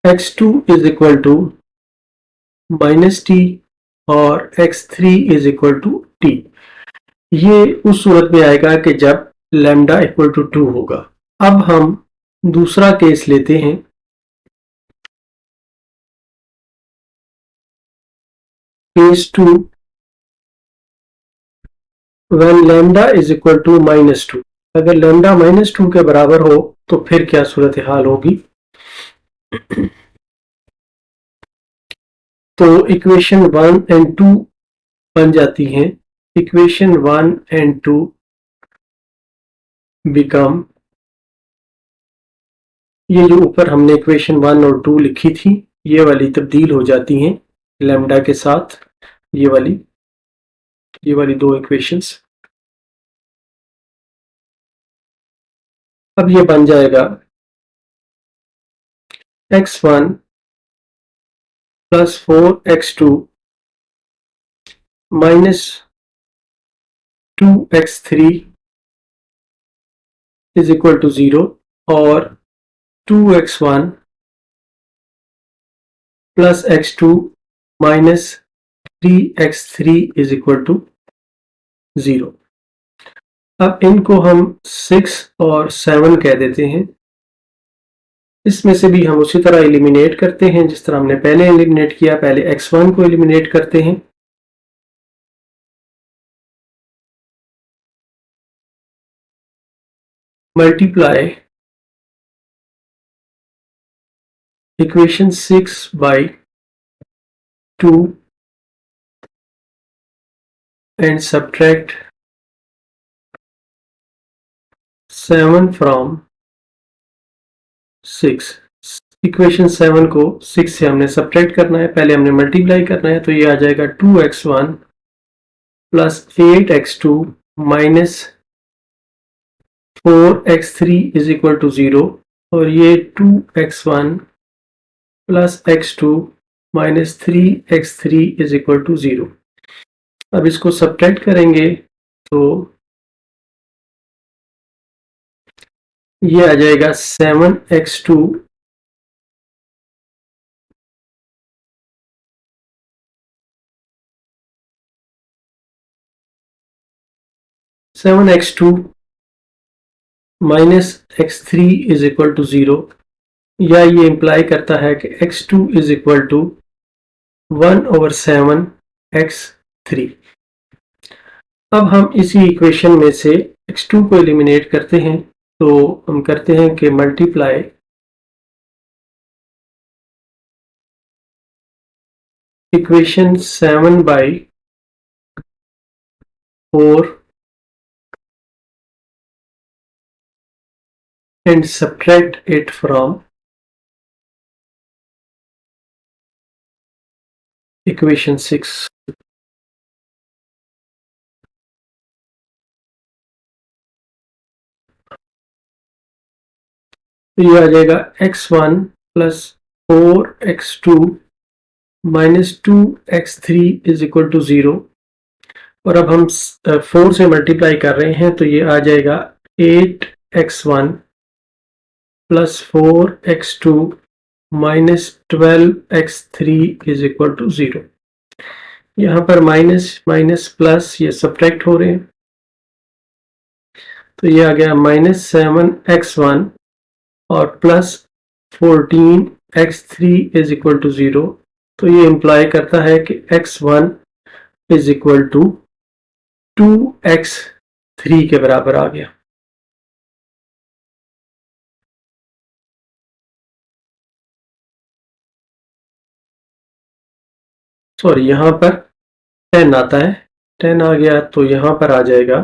A: x2 is equal to -t और x3 is equal to t। ये उस सूरत में आएगा कि जब लैम्डा इक्वल टू 2 होगा। अब हम दूसरा केस लेते हैं। Case 2, when lambda is equal to -2। अगर लैम्डा -2 के बराबर हो तो फिर क्या सूरत हाल होगी? तो इक्वेशन 1 एंड 2 बन जाती हैं। इक्वेशन 1 एंड 2 बिकम, ये जो ऊपर हमने इक्वेशन 1 और 2 लिखी थी ये वाली तब्दील हो जाती हैं लैम्डा के साथ, ये वाली दो इक्वेशंस। अब ये बन जाएगा x1 plus 4x2 minus 2x3 is equal to 0 और 2x1 plus x2 minus 3x3 is equal to 0। अब इनको हम 6 और 7 कह देते हैं। इसमें से भी हम उसी तरह एलिमिनेट करते हैं जिस तरह हमने पहले एलिमिनेट किया। पहले x1 को एलिमिनेट करते हैं। Multiply equation 6 by 2 and subtract 7 from 6। Equation 7 को 6 से हमने सब्ट्रैक्ट करना है, पहले हमने मल्टीप्लाई करना है। तो ये आ जाएगा 2x1 plus 8x2 minus 4x3 is equal to 0 और ये 2x1 plus x2 minus 3x3 is equal to 0। अब इसको सब्ट्रैक्ट करेंगे तो ये आ जाएगा 7x2 minus x3 is equal to 0, या ये इंप्लाई करता है कि x2 is equal to 1/7 x3। अब हम इसी इक्वेशन में से x2 को एलिमिनेट करते हैं। तो हम करते हैं कि multiply equation 7 by 4 and subtract it from equation 6। तो ये आ जाएगा x1 plus 4x2 minus 2x3 is equal to 0 और अब हम 4 से मल्टीप्लाई कर रहे हैं तो ये आ जाएगा 8x1 plus 4x2 minus 12x3 is equal to 0। यहाँ पर माइनस माइनस प्लस ये सब्ट्रैक्ट हो रहे हैं तो ये आ गया -7x1 और plus 14x3 is equal to 0। तो ये इंप्लाई करता है कि x1 is equal to 2x3 के बराबर आ गया। सॉरी, यहां पर 10 आता है, 10 आ गया तो यहां पर आ जाएगा,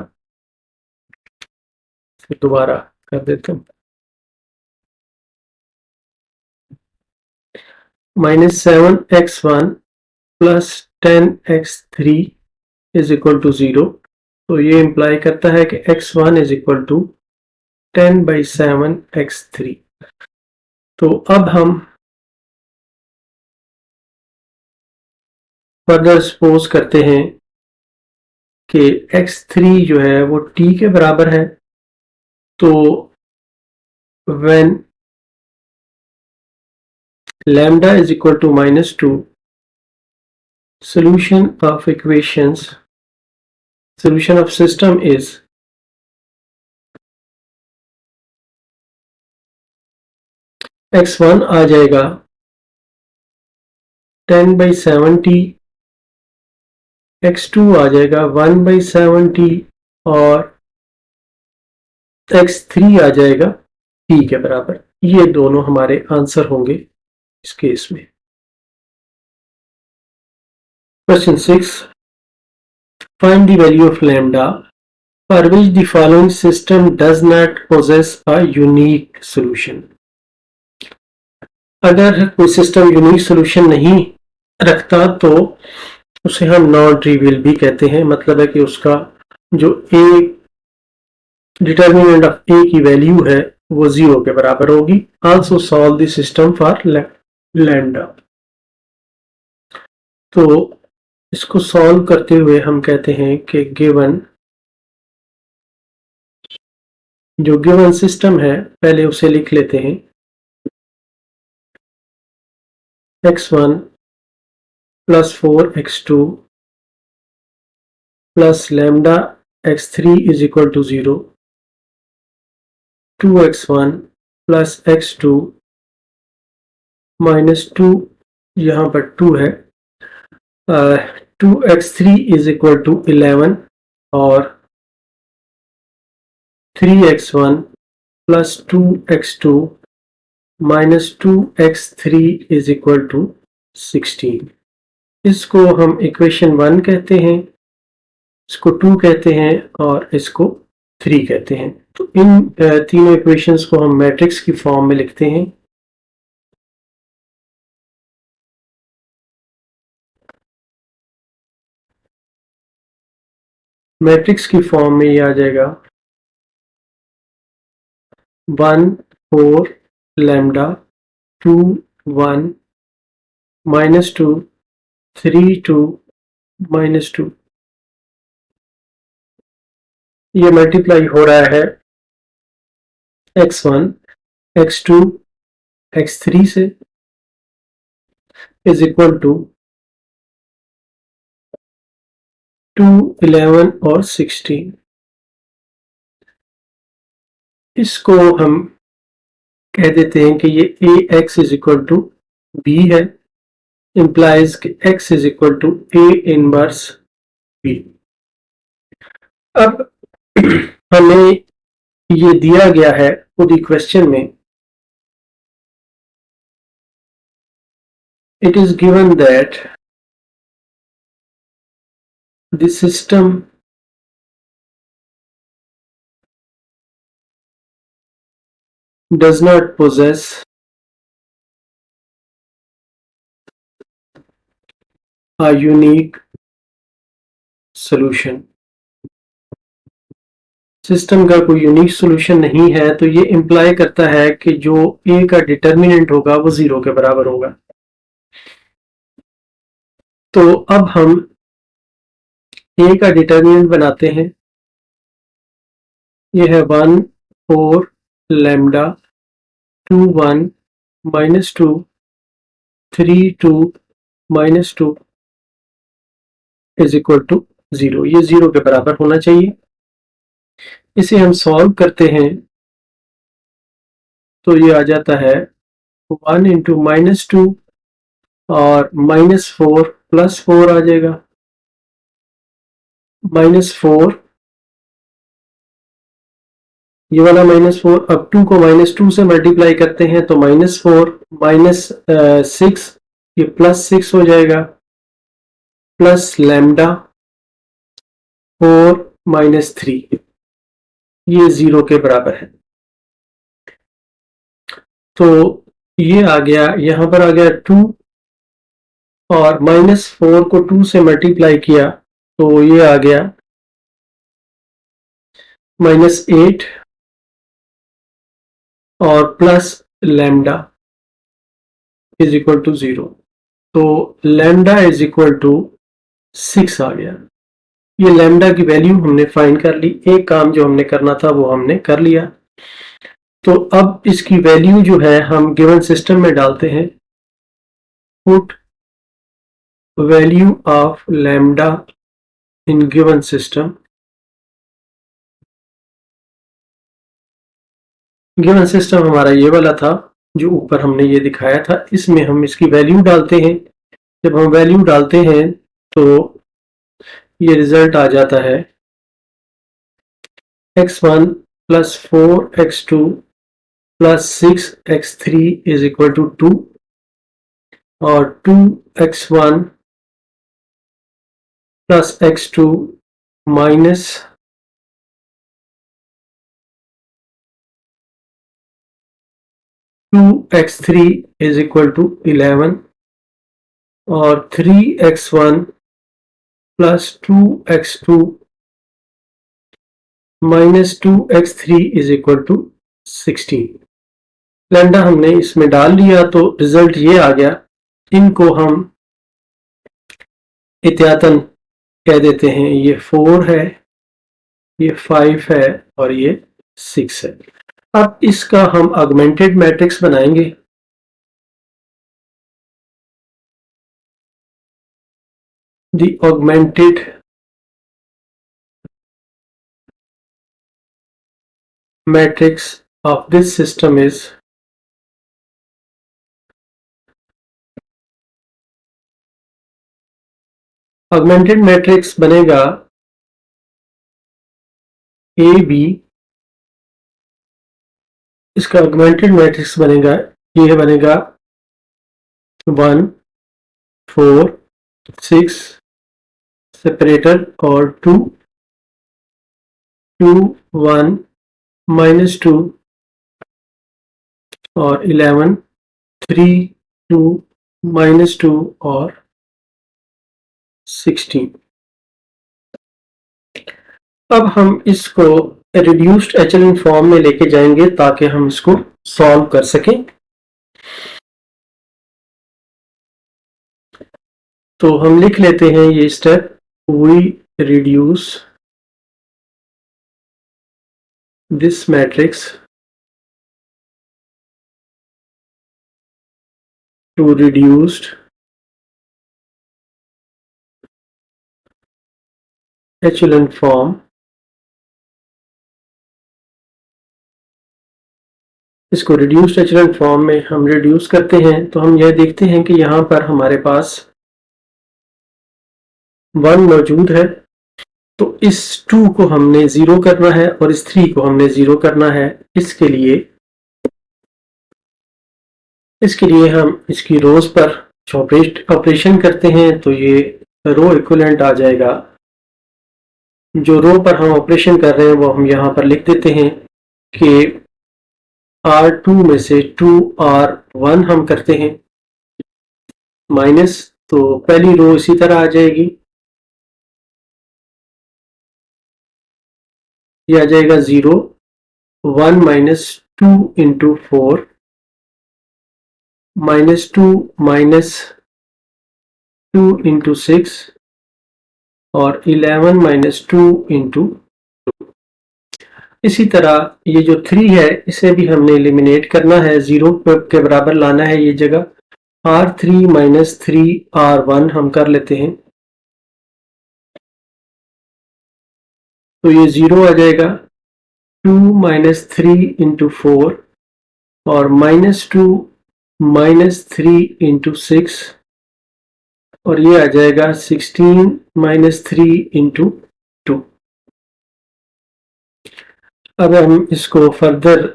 A: फिर दोबारा कर देता हूं, -7x1 plus 10x3 is equal to 0। तो ये इंप्लाई करता है कि x1 is equal to 10/7 x3। तो अब हम फर्दर सपोज करते हैं कि x3 जो है वो t के बराबर है, तो when lambda is equal to -2, solution of system is x1 आ जाएगा 10/70, x2 आ जाएगा 1/70 और x3 आ जाएगा t के बराबर। ये दोनों हमारे आंसर होंगे इस केस में। Question 6, find the value of lambda for which the following system does not possess a unique solution। अगर कोई सिस्टम यूनिक सोल्यूशन नहीं रखता तो उसे हम नॉन ट्रिवियल भी कहते हैं। मतलब है कि उसका जो ए डिटर्मिनेंट ऑफ ए की वैल्यू है वो 0 के बराबर होगी। Also solve the system for lambda. तो इसको सॉल्व करते हुए हम कहते हैं कि गिवन जो गिवन सिस्टम है पहले उसे लिख लेते हैं। x1 plus 4x2 plus lambda x3 is equal to 0, 2x1 plus x2 minus 2, यहाँ पर 2 है, 2x3 is equal to 11 और 3x1 plus 2x2 minus 2x3 is equal to 16। इसको हम इक्वेशन 1 कहते हैं, इसको 2 कहते हैं और इसको 3 कहते हैं। तो इन तीनों इक्वेशंस को हम मैट्रिक्स की फॉर्म में लिखते हैं। मैट्रिक्स की फॉर्म में ये आ जाएगा 1 4 लैम्डा 2 1 -2 3 2 -2। ये मल्टीप्लाई हो रहा है x1 x2 x3 से इज इक्वल टू 2 11 और 16। इसको हम कह देते हैं कि ये ax is equal to b है, इंप्लाइज कि x is equal to a inverse b। अब हमें ये दिया गया है खुद ही क्वेश्चन में, it is given that the system does not possess a unique solution। System का कोई यूनिक सॉल्यूशन नहीं है, तो ये इंप्लाई करता है कि जो ए का डिटर्मिनेंट होगा वो 0 के बराबर होगा। तो अब हम ए का डिटर्मिनेंट बनाते हैं। ये है 1 4 लैम्डा 2 1 -2 3 2 -2 इज इक्वल टू 0। ये 0 के बराबर होना चाहिए। इसे हम सॉल्व करते हैं तो ये आ जाता है 1 इंटू -2 और -4 प्लस 4 आ जाएगा। -4 ये वाला -4, अब 2 को -2 से मल्टीप्लाई करते हैं तो -4 -6 ये +6 हो जाएगा, प्लस लैम्डा 4 -3 ये 0 के बराबर है। तो ये आ गया, यहां पर आ गया 2 और -4 को 2 से मल्टीप्लाई किया तो ये आ गया -8 और plus lambda is equal to 0। तो लैम्डा इज इक्वल टू 6 आ गया। ये लैम्डा की वैल्यू हमने फाइंड कर ली। एक काम जो हमने करना था वो हमने कर लिया। तो अब इसकी वैल्यू जो है हम गिवन सिस्टम में डालते हैं। Put value of lambda in given system. Given system हमारा ये वाला था जो ऊपर हमने ये दिखाया था। इसमें हम इसकी वैल्यू डालते हैं। जब हम वैल्यू डालते हैं तो ये रिजल्ट आ जाता है x1 plus 4x2 plus 6x3 is equal to 2 और 2x1 plus x2 minus 2x3 is equal to 11 और 3x1 plus 2x2 minus 2x3 is equal to 16। Lambda हमने इसमें डाल लिया तो रिजल्ट ये आ गया। इनको हम एहतियातन कह देते हैं ये 4 है, ये 5 है और ये 6 है। अब इसका हम ऑगमेंटेड मैट्रिक्स बनाएंगे। The augmented matrix of this system is augmented matrix बनेगा ए बी। इसका ऑगमेंटेड मैट्रिक्स बनेगा, ये बनेगा 1 4 6 सेपरेटर और 2 2 1 माइनस 2 और 11 3 2 माइनस 2 और 16। अब हम इसको रिड्यूस्ड एचेलन फॉर्म में लेके जाएंगे ताकि हम इसको सॉल्व कर सकें। तो हम लिख लेते हैं ये step. We reduce this matrix to reduced echelon form. इसको रिड्यूस्ड एचेलन फॉर्म में हम रिड्यूस करते हैं तो हम यह देखते हैं कि यहाँ पर हमारे पास 1 मौजूद है। तो इस 2 को हमने 0 करना है और इस 3 को हमने 0 करना है। इसके लिए हम इसकी रोज पर ऑपरेशन करते हैं तो ये रो इक्विवेलेंट आ जाएगा। जो रो पर हम ऑपरेशन कर रहे हैं वो हम यहाँ पर लिख देते हैं कि R2 में से 2R1 हम करते हैं माइनस, तो पहली रो इसी तरह आ जाएगी। ये आ जाएगा 0 1 minus 2 into 4 minus 2 minus 2 into 6 और 11 माइनस 2 इंटू 2। इसी तरह ये जो 3 है इसे भी हमने एलिमिनेट करना है, 0 के बराबर लाना है ये जगह। R3 माइनस 3R1 हम कर लेते हैं तो ये 0 आ जाएगा। 2 माइनस 3 इंटू 4 और माइनस 2 माइनस 3 इंटू 6 और ये आ जाएगा 16 माइनस 3 इंटू 2। अब हम इसको फर्दर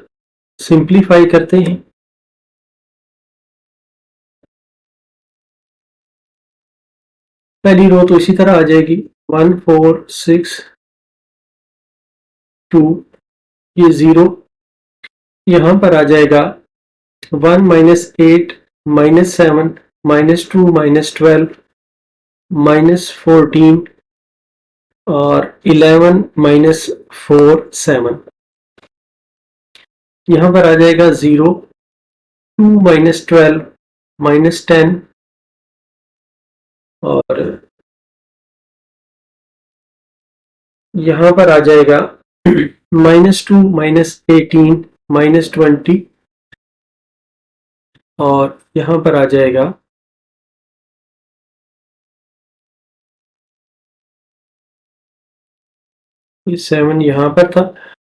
A: सिंप्लीफाई करते हैं। पहली रो तो इसी तरह आ जाएगी 1 4 6 2, ये 0 यहाँ पर आ जाएगा 1 minus 8 minus 7 minus 2 minus 12 minus 14 और 11 माइनस 4 7। यहाँ पर आ जाएगा 0 2 माइनस 12 माइनस 10 और यहाँ पर आ जाएगा -2 -18 -20 और यहाँ पर आ जाएगा 7 यहाँ पर था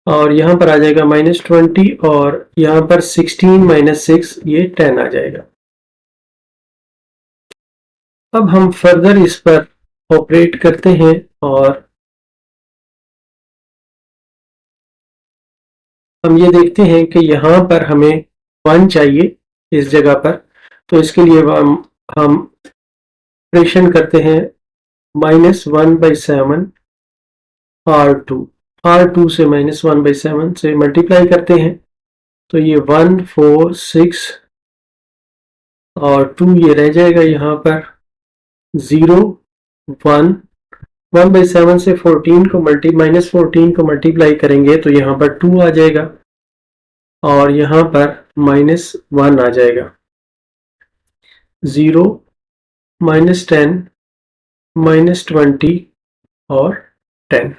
A: और यहाँ पर आ जाएगा -20 और यहाँ पर 16 -6 ये 10 आ जाएगा। अब हम फर्दर इस पर ऑपरेट करते हैं और हम ये देखते हैं कि यहाँ पर हमें 1 चाहिए इस जगह पर, तो इसके लिए हम ऑपरेशन करते हैं -1/7 R2 R2 से -1/7 से मल्टीप्लाई करते हैं, तो ये 1 4 6 और 2 ये रह जाएगा यहाँ पर 0 1 1/7 से 14 को -14 को मल्टीप्लाई करेंगे तो यहाँ पर 2 आ जाएगा और यहाँ पर -1 आ जाएगा। 0 -10 -20 और 10।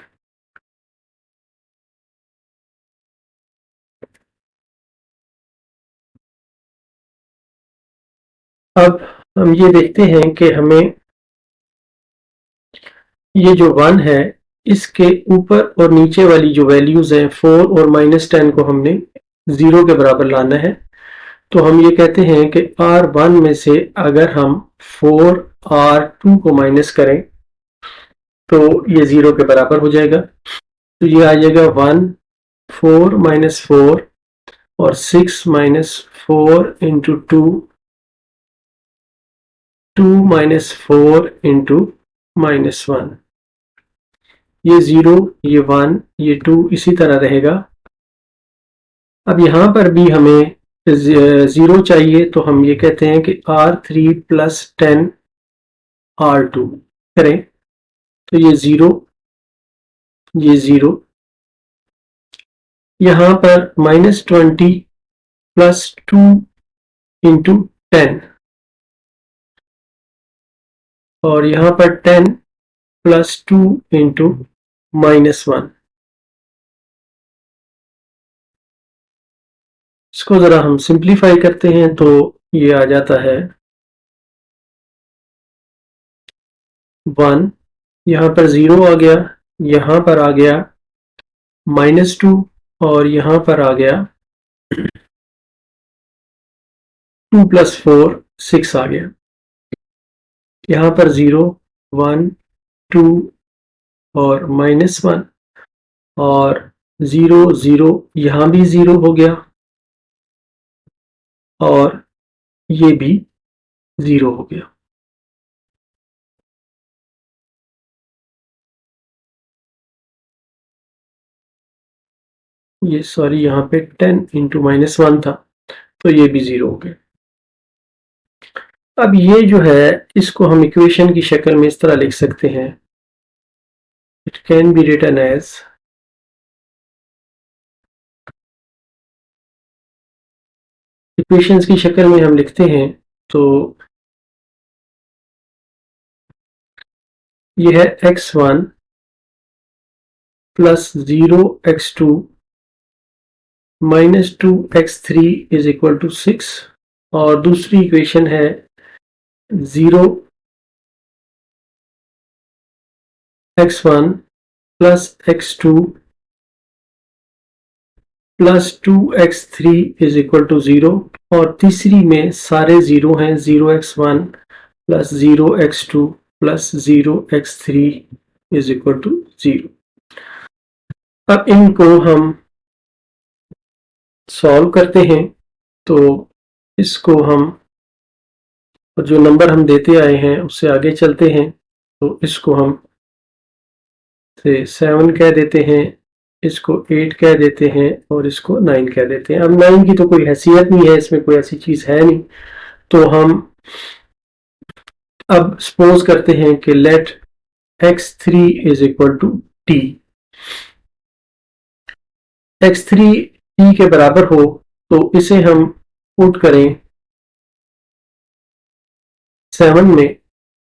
A: अब हम ये देखते हैं कि हमें ये जो 1 है इसके ऊपर और नीचे वाली जो वैल्यूज हैं 4 और -10 को हमने 0 के बराबर लाना है। तो हम ये कहते हैं कि R1 में से अगर हम 4 R2 को माइनस करें तो ये 0 के बराबर हो जाएगा। तो ये आ जाएगा 1 4 -4 और 6 -4 इंटू 2 2 -4 इंटू -1। ये 0 ये 1 ये 2 इसी तरह रहेगा। अब यहाँ पर भी हमें 0 चाहिए तो हम ये कहते हैं कि R3 + 10 R2 करें तो ये 0 ये 0। यहाँ पर -20 + 2 इंटू 10 और यहाँ पर 10 + 2 इंटू -1। इसको ज़रा हम सिंप्लीफाई करते हैं तो ये आ जाता है 1, यहाँ पर 0 आ गया, यहाँ पर आ गया -2 और यहाँ पर आ गया 2 + 4 6 आ गया। यहाँ पर 0 1 2 और -1 और 0 0 यहाँ भी 0 हो गया और ये भी 0 हो गया। ये सॉरी यहाँ पे 10 इंटू -1 था तो ये भी 0 हो गया। अब ये जो है इसको हम इक्वेशन की शक्ल में इस तरह लिख सकते हैं। It can be written as equations की शक्ल में हम लिखते हैं तो ये है x1 + 0x2 -2x3 = 6 और दूसरी इक्वेशन है 0x1 + x2 + 2x3 = 0 और तीसरी में सारे 0 हैं 0x1 + 0x2 + 0x3 = 0। अब इनको हम सॉल्व करते हैं तो इसको हम जो नंबर हम देते आए हैं उससे आगे चलते हैं तो इसको हम से 7 कह देते हैं, इसको 8 कह देते हैं और इसको 9 कह देते हैं। अब 9 की तो कोई हैसियत नहीं है, इसमें कोई ऐसी चीज है नहीं। तो हम अब सपोज करते हैं कि late x3 = t, x3 t के बराबर हो तो इसे हम पुट करें 7 में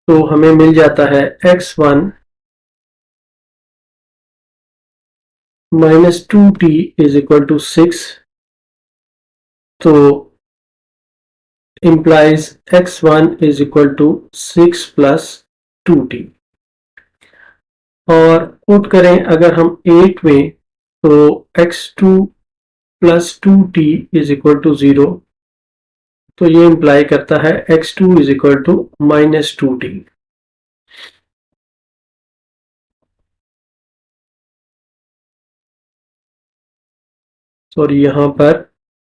A: तो हमें मिल जाता है x1 minus 2t is equal to 6, तो implies x1 is equal to 6 plus 2t। और पुट करें अगर हम 8 में, तो x2 plus 2t is equal to 0, तो ये इंप्लाई करता है x2 is equal to minus 2t। Sorry, यहाँ पर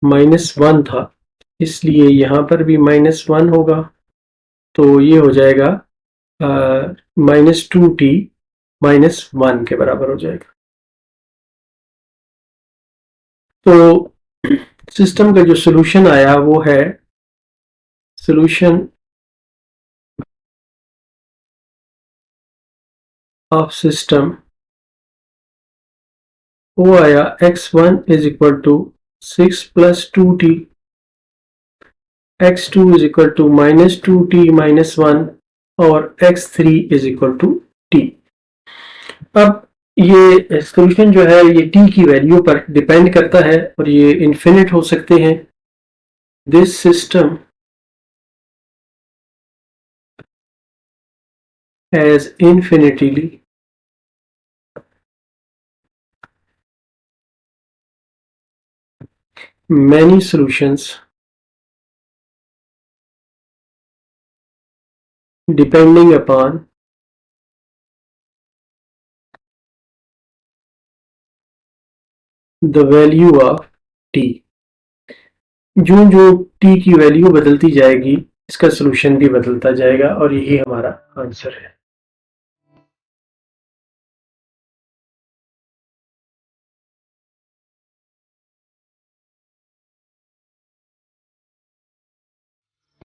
A: -1 था, इसलिए यहाँ पर भी -1 होगा, तो ये हो जाएगा -2t -1 के बराबर हो जाएगा। तो सिस्टम का जो सोल्यूशन आया वो है, सोल्यूशन ऑफ सिस्टम, वो आया x1 इज इक्वल टू 6 प्लस 2t, x2 is equal to -2t -1 और x3 is equal to t। अब ये सोल्यूशन जो है ये t की वैल्यू पर डिपेंड करता है और ये इन्फिनिट हो सकते हैं। This system has infinitely many solutions depending upon the value of t। जो जो t की वैल्यू बदलती जाएगी इसका सोल्यूशन भी बदलता जाएगा और यही हमारा आंसर है।